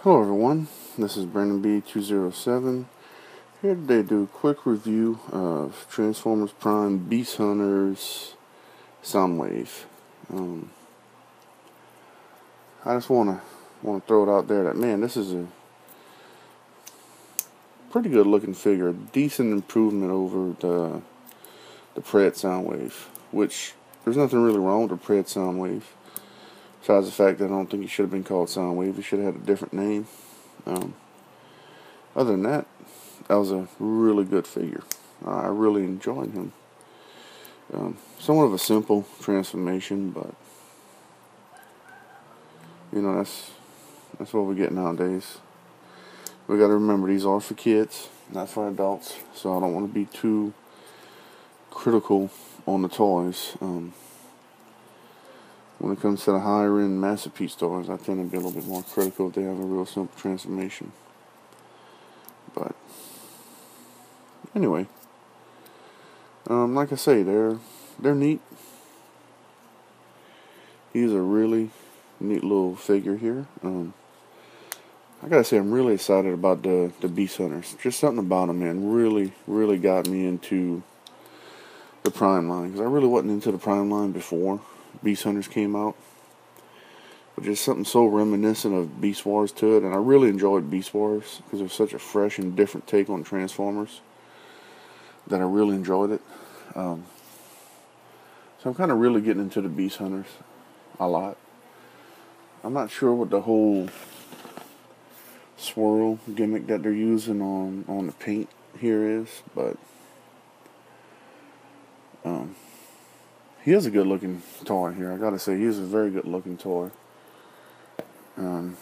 Hello everyone, this is Brandon B207 here today to do a quick review of Transformers Prime Beast Hunters Soundwave. I just want to throw it out there that, man, this is a pretty good looking figure, a decent improvement over the Pred Soundwave, which there's nothing really wrong with the Pred Soundwave. Besides the fact that I don't think it should have been called Soundwave, it should have had a different name. Other than that, that was a really good figure. I really enjoyed him. Somewhat of a simple transformation, but you know that's what we get nowadays. We got to remember these are for kids, not for adults. So I don't want to be too critical on the toys. When it comes to the higher end masterpiece toys, I tend to be a little bit more critical if they have a real simple transformation. But anyway, like I say, they're neat. He's a really neat little figure here. I gotta say, I'm really excited about the Beast Hunters. Just something about them, man, really got me into the Prime line, because I really wasn't into the Prime line before Beast Hunters came out. But just something so reminiscent of Beast Wars to it, and I really enjoyed Beast Wars because it was such a fresh and different take on Transformers that I really enjoyed it. So I'm kind of really getting into the Beast Hunters a lot. I'm not sure what the whole swirl gimmick that they're using on the paint here is, but he is a good looking toy here. I gotta say, he is a very good looking toy. As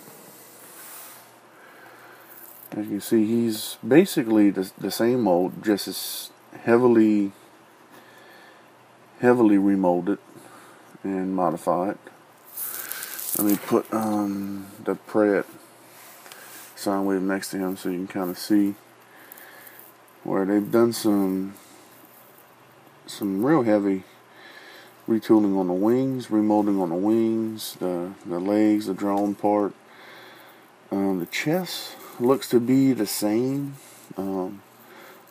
you can see, he's basically the same mold, just as heavily remolded and modified. Let me put the Pred Soundwave next to him so you can kind of see where they've done some real heavy retooling on the wings, remolding on the wings, the legs, the drone part. The chest looks to be the same. The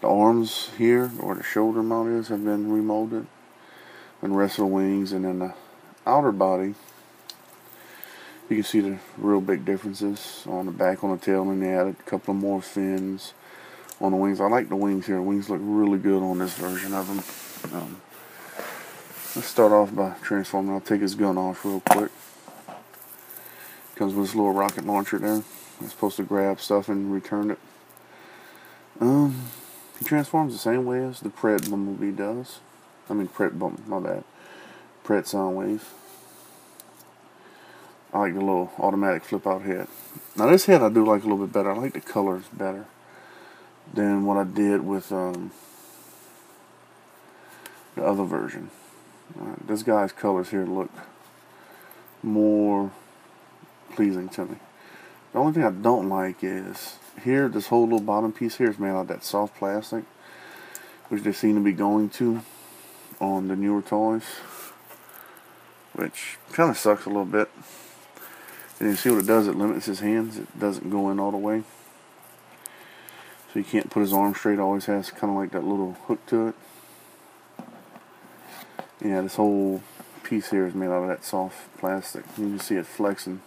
arms here, where the shoulder mount is, have been remolded. And the rest of the wings, and then the outer body, you can see the real big differences on the back, on the tail, and they added a couple of more fins on the wings. I like the wings here. The wings look really good on this version of them. Let's start off by transforming. I'll take his gun off real quick. Comes with this little rocket launcher there. It's supposed to grab stuff and return it. He transforms the same way as the Pred Bumblebee does. I mean, my bad. Pred Soundwave. I like the little automatic flip out head. Now this head I do like a little bit better. I like the colors better than what I did with the other version. This guy's colors here look more pleasing to me. The only thing I don't like is here, this whole little bottom piece here is made out of that soft plastic, which they seem to be going to on the newer toys, which kind of sucks a little bit. And you see what it does? It limits his hands. It doesn't go in all the way, so he can't put his arm straight. Always has kind of like that little hook to it. Yeah, this whole piece here is made out of that soft plastic. You can see it flexing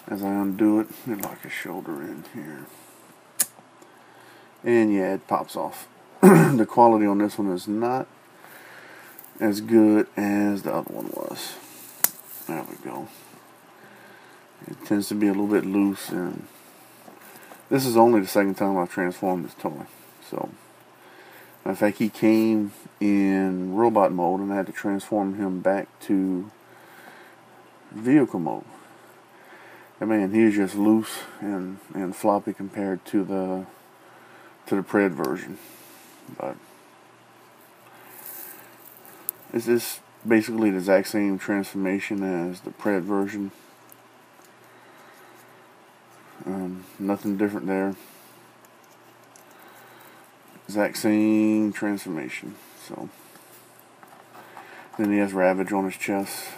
as I undo it and lock his shoulder in here. And yeah, it pops off. The quality on this one is not as good as the other one was. There we go. It tends to be a little bit loose, and this is only the second time I've transformed this toy. So, in fact, he came in robot mode, and I had to transform him back to vehicle mode. And man, he's just loose and floppy compared to the Pred version. But this is basically the exact same transformation as the Pred version. Nothing different there. Exact same transformation. So then he has Ravage on his chest,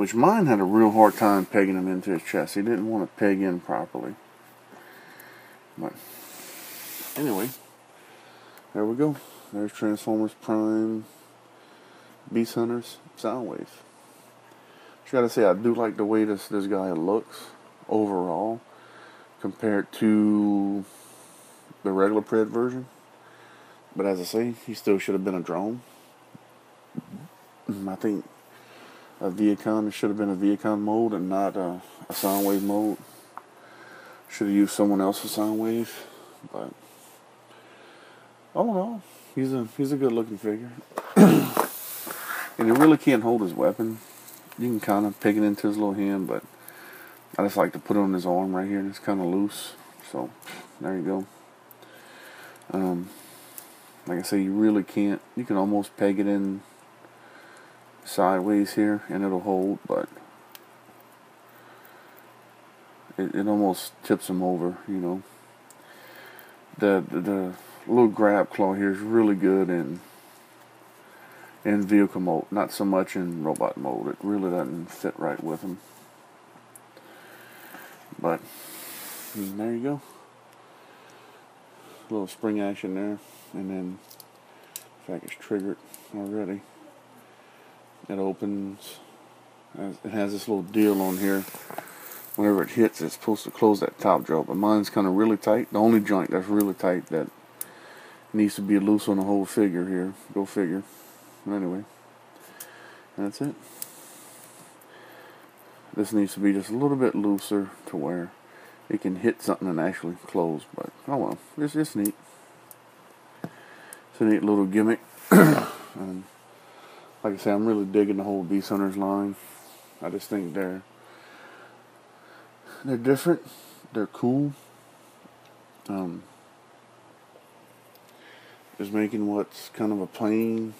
which mine had a real hard time pegging him into his chest. He didn't want to peg in properly. But anyway, there we go. There's Transformers Prime Beast Hunters Soundwave. Just gotta say, I do like the way this guy looks overall compared to the regular Pred version. But as I say, he still should have been a drone. I think a Viacom, it should have been a Viacom mode and not a Soundwave mode. Should have used someone else's Soundwave, but all in all, he's a good looking figure. And he really can't hold his weapon. You can kind of peg it into his little hand, but I just like to put it on his arm right here, and it's kind of loose. So there you go. Like I say, you really can't. You can almost peg it in sideways here, and it'll hold, but it almost tips him over. You know, the little grab claw here is really good in vehicle mode, not so much in robot mode. It really doesn't fit right with him. But there you go. A little spring action there, and then in fact it's triggered already. It opens. It has this little deal on here. Whenever it hits, it's supposed to close that top jaw, but mine's kind of really tight. The only joint that's really tight that needs to be loose on the whole figure here. Go figure. Anyway, that's it. This needs to be just a little bit looser to where it can hit something and actually close. But oh well, it's just neat. It's a neat little gimmick. And like I say, I'm really digging the whole Beast Hunters line. I just think they're different. They're cool. Just making what's kind of a plain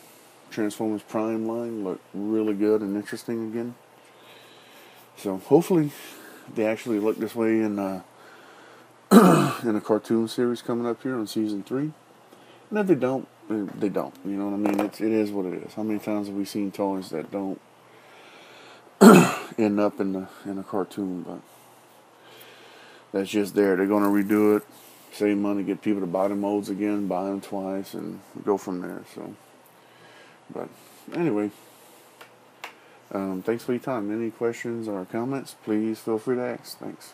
Transformers Prime line look really good and interesting again. So hopefully they actually look this way in in a cartoon series coming up here on season 3. And if they don't, they don't. You know what I mean? It is what it is. How many times have we seen toys that don't end up in a cartoon? But that's just there. They're going to redo it, save money, get people to buy the molds again, buy them twice, and go from there. So, but anyway, thanks for your time. Any questions or comments, please feel free to ask. Thanks.